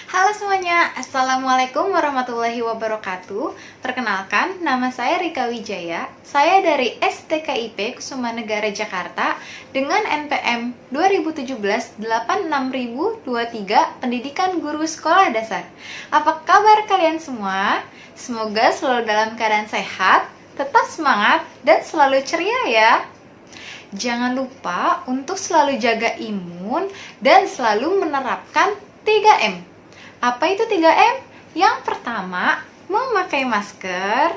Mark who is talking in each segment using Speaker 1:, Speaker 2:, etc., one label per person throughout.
Speaker 1: Halo semuanya, Assalamualaikum warahmatullahi wabarakatuh. Perkenalkan, nama saya Rika Wijaya. Saya dari STKIP Kusuma Negara Jakarta dengan NPM 2017-86023 Pendidikan Guru Sekolah Dasar. Apa kabar kalian semua? Semoga selalu dalam keadaan sehat, tetap semangat, dan selalu ceria ya. Jangan lupa untuk selalu jaga imun dan selalu menerapkan 3M. Apa itu 3M? Yang pertama, memakai masker,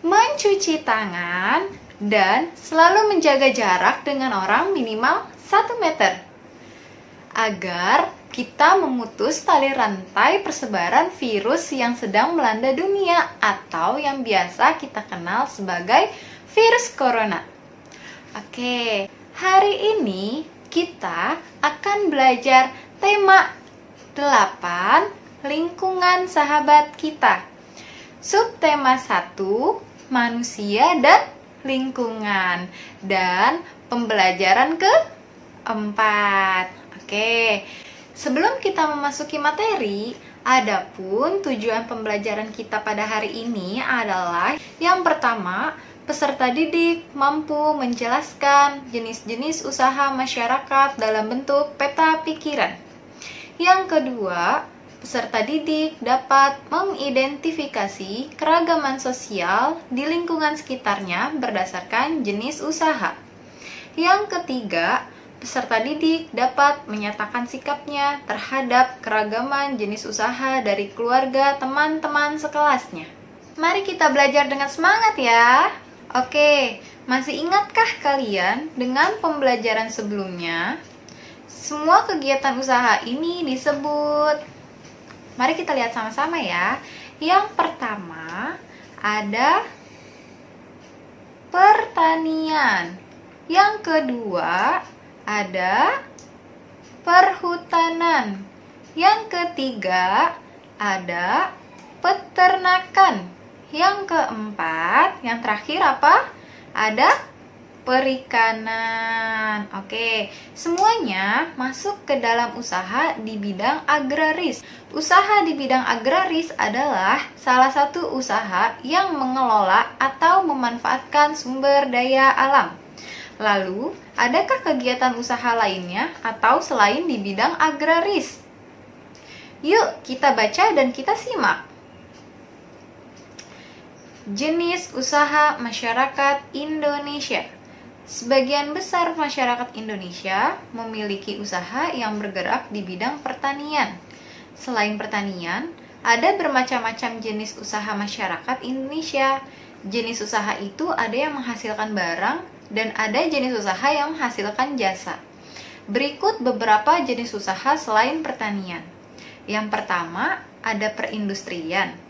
Speaker 1: mencuci tangan, dan selalu menjaga jarak dengan orang minimal 1 meter. Agar kita memutus tali rantai persebaran virus yang sedang melanda dunia atau yang biasa kita kenal sebagai virus corona. Oke, hari ini kita akan belajar tema 8. Lingkungan sahabat kita. Subtema 1. Manusia dan lingkungan. Dan pembelajaran ke-4. Oke, sebelum kita memasuki materi, adapun tujuan pembelajaran kita pada hari ini adalah yang pertama, peserta didik mampu menjelaskan jenis-jenis usaha masyarakat dalam bentuk peta pikiran. Yang kedua, peserta didik dapat mengidentifikasi keragaman sosial di lingkungan sekitarnya berdasarkan jenis usaha. Yang ketiga, peserta didik dapat menyatakan sikapnya terhadap keragaman jenis usaha dari keluarga teman-teman sekelasnya. Mari kita belajar dengan semangat ya. Oke, masih ingatkah kalian dengan pembelajaran sebelumnya? Semua kegiatan usaha ini disebut. Mari kita lihat sama-sama ya. Yang pertama ada pertanian. Yang kedua ada perhutanan. Yang ketiga ada peternakan. Yang keempat, yang terakhir apa? Ada perikanan. Oke, semuanya masuk ke dalam usaha di bidang agraris. Usaha di bidang agraris adalah salah satu usaha yang mengelola atau memanfaatkan sumber daya alam. Lalu, adakah kegiatan usaha lainnya atau selain di bidang agraris? Yuk, kita baca dan kita simak. Jenis usaha masyarakat Indonesia. Sebagian besar masyarakat Indonesia memiliki usaha yang bergerak di bidang pertanian. Selain pertanian, ada bermacam-macam jenis usaha masyarakat Indonesia. Jenis usaha itu ada yang menghasilkan barang dan ada jenis usaha yang menghasilkan jasa. Berikut beberapa jenis usaha selain pertanian. Yang pertama, ada perindustrian.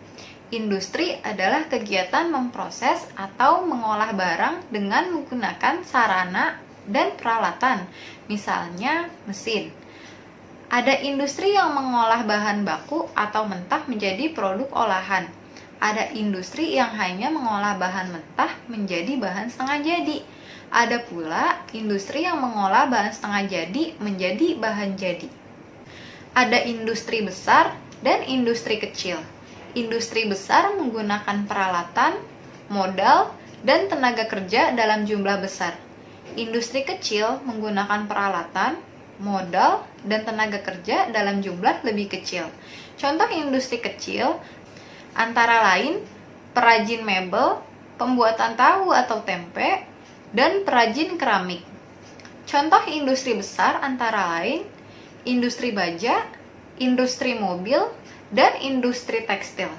Speaker 1: Industri adalah kegiatan memproses atau mengolah barang dengan menggunakan sarana dan peralatan, misalnya mesin. Ada industri yang mengolah bahan baku atau mentah menjadi produk olahan. Ada industri yang hanya mengolah bahan mentah menjadi bahan setengah jadi. Ada pula industri yang mengolah bahan setengah jadi menjadi bahan jadi. Ada industri besar dan industri kecil. Industri besar menggunakan peralatan, modal, dan tenaga kerja dalam jumlah besar. Industri kecil menggunakan peralatan, modal, dan tenaga kerja dalam jumlah lebih kecil. Contoh industri kecil antara lain perajin mebel, pembuatan tahu atau tempe, dan perajin keramik. Contoh industri besar antara lain industri baja, industri mobil, dan industri tekstil.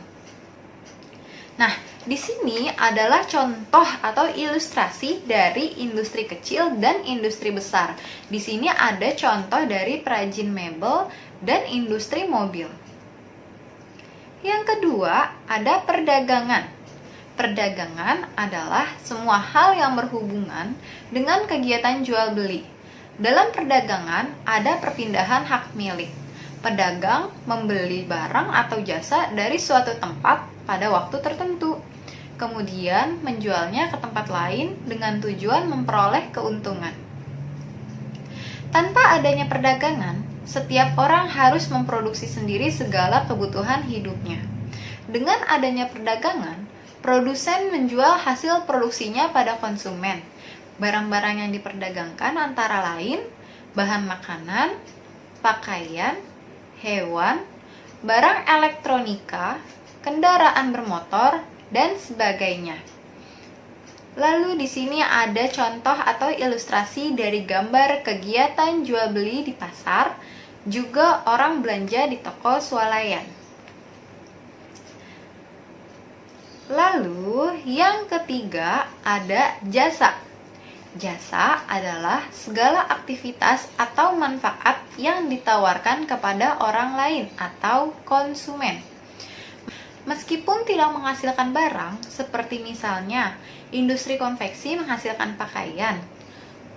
Speaker 1: Nah, di sini adalah contoh atau ilustrasi dari industri kecil dan industri besar. Di sini ada contoh dari perajin mebel dan industri mobil. Yang kedua, ada perdagangan. Perdagangan adalah semua hal yang berhubungan dengan kegiatan jual beli. Dalam perdagangan ada perpindahan hak milik. Pedagang membeli barang atau jasa dari suatu tempat pada waktu tertentu, kemudian menjualnya ke tempat lain dengan tujuan memperoleh keuntungan. Tanpa adanya perdagangan, setiap orang harus memproduksi sendiri segala kebutuhan hidupnya. Dengan adanya perdagangan, produsen menjual hasil produksinya pada konsumen. Barang-barang yang diperdagangkan antara lain bahan makanan, pakaian, hewan, barang elektronika, kendaraan bermotor, dan sebagainya. Lalu di sini ada contoh atau ilustrasi dari gambar kegiatan jual beli di pasar, juga orang belanja di toko swalayan. Lalu yang ketiga ada jasa. Jasa adalah segala aktivitas atau manfaat yang ditawarkan kepada orang lain atau konsumen. Meskipun tidak menghasilkan barang, seperti misalnya industri konveksi menghasilkan pakaian,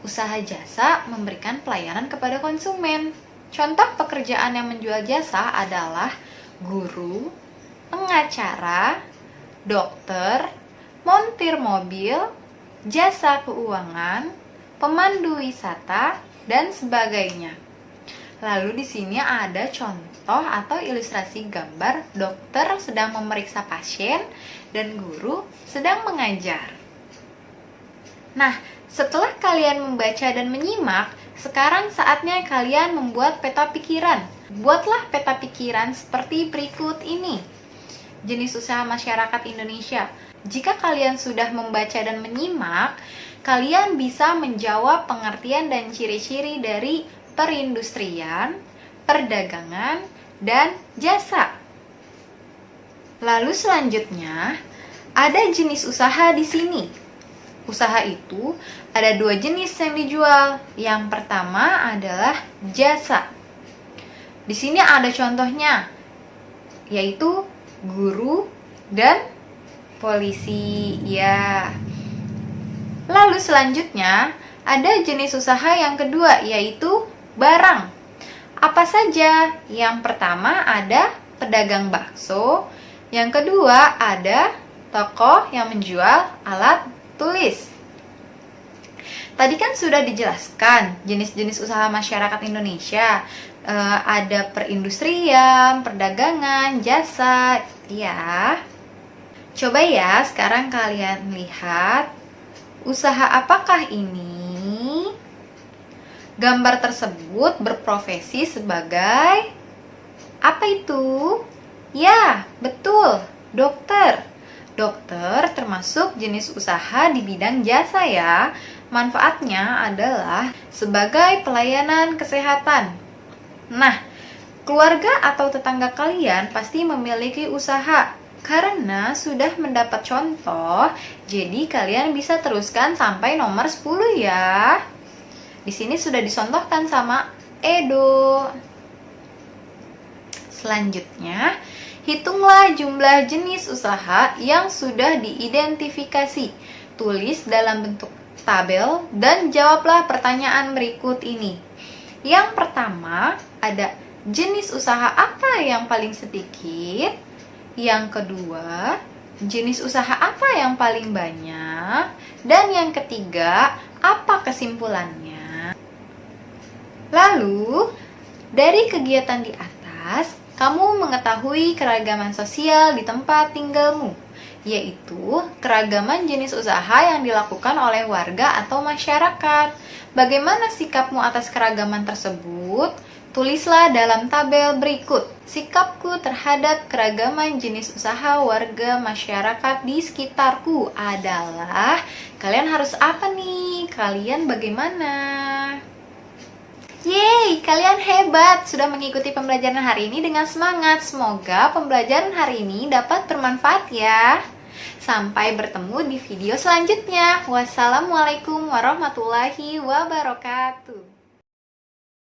Speaker 1: usaha jasa memberikan pelayanan kepada konsumen. Contoh pekerjaan yang menjual jasa adalah guru, pengacara, dokter, montir mobil, jasa keuangan, pemandu wisata, dan sebagainya. Lalu di sini ada contoh atau ilustrasi gambar dokter sedang memeriksa pasien dan guru sedang mengajar. Nah, setelah kalian membaca dan menyimak, sekarang saatnya kalian membuat peta pikiran. Buatlah peta pikiran seperti berikut ini. Jenis usaha masyarakat Indonesia. Jika kalian sudah membaca dan menyimak, kalian bisa menjawab pengertian dan ciri-ciri dari perindustrian, perdagangan, dan jasa. Lalu selanjutnya, ada jenis usaha di sini. Usaha itu ada 2 jenis yang dijual. Yang pertama adalah jasa. Di sini ada contohnya, yaitu guru dan polisi. Ya. Lalu selanjutnya, ada jenis usaha yang kedua, yaitu barang. Apa saja? Yang pertama ada pedagang bakso, yang kedua ada toko yang menjual alat tulis. Tadi kan sudah dijelaskan jenis-jenis usaha masyarakat Indonesia. Ada perindustrian, perdagangan, jasa, ya. Coba ya, sekarang kalian lihat usaha apakah ini? Gambar tersebut berprofesi sebagai apa itu? Ya, betul, dokter. Dokter termasuk jenis usaha di bidang jasa ya. Manfaatnya adalah sebagai pelayanan kesehatan. Nah, keluarga atau tetangga kalian pasti memiliki usaha. Karena sudah mendapat contoh, jadi kalian bisa teruskan sampai nomor 10 ya. Di sini sudah disontohkan sama Edo. Selanjutnya, hitunglah jumlah jenis usaha yang sudah diidentifikasi. Tulis dalam bentuk tabel dan jawablah pertanyaan berikut ini. Yang pertama, ada jenis usaha apa yang paling sedikit? Yang kedua, jenis usaha apa yang paling banyak? Dan yang ketiga, apa kesimpulannya? Lalu, dari kegiatan di atas, kamu mengetahui keragaman sosial di tempat tinggalmu, yaitu keragaman jenis usaha yang dilakukan oleh warga atau masyarakat. Bagaimana sikapmu atas keragaman tersebut? Tulislah dalam tabel berikut. Sikapku terhadap keragaman jenis usaha warga masyarakat di sekitarku adalah, kalian harus apa nih? Kalian bagaimana? Yeay, kalian hebat! Sudah mengikuti pembelajaran hari ini dengan semangat. Semoga pembelajaran hari ini dapat bermanfaat ya. Sampai bertemu di video selanjutnya. Wassalamualaikum warahmatullahi wabarakatuh.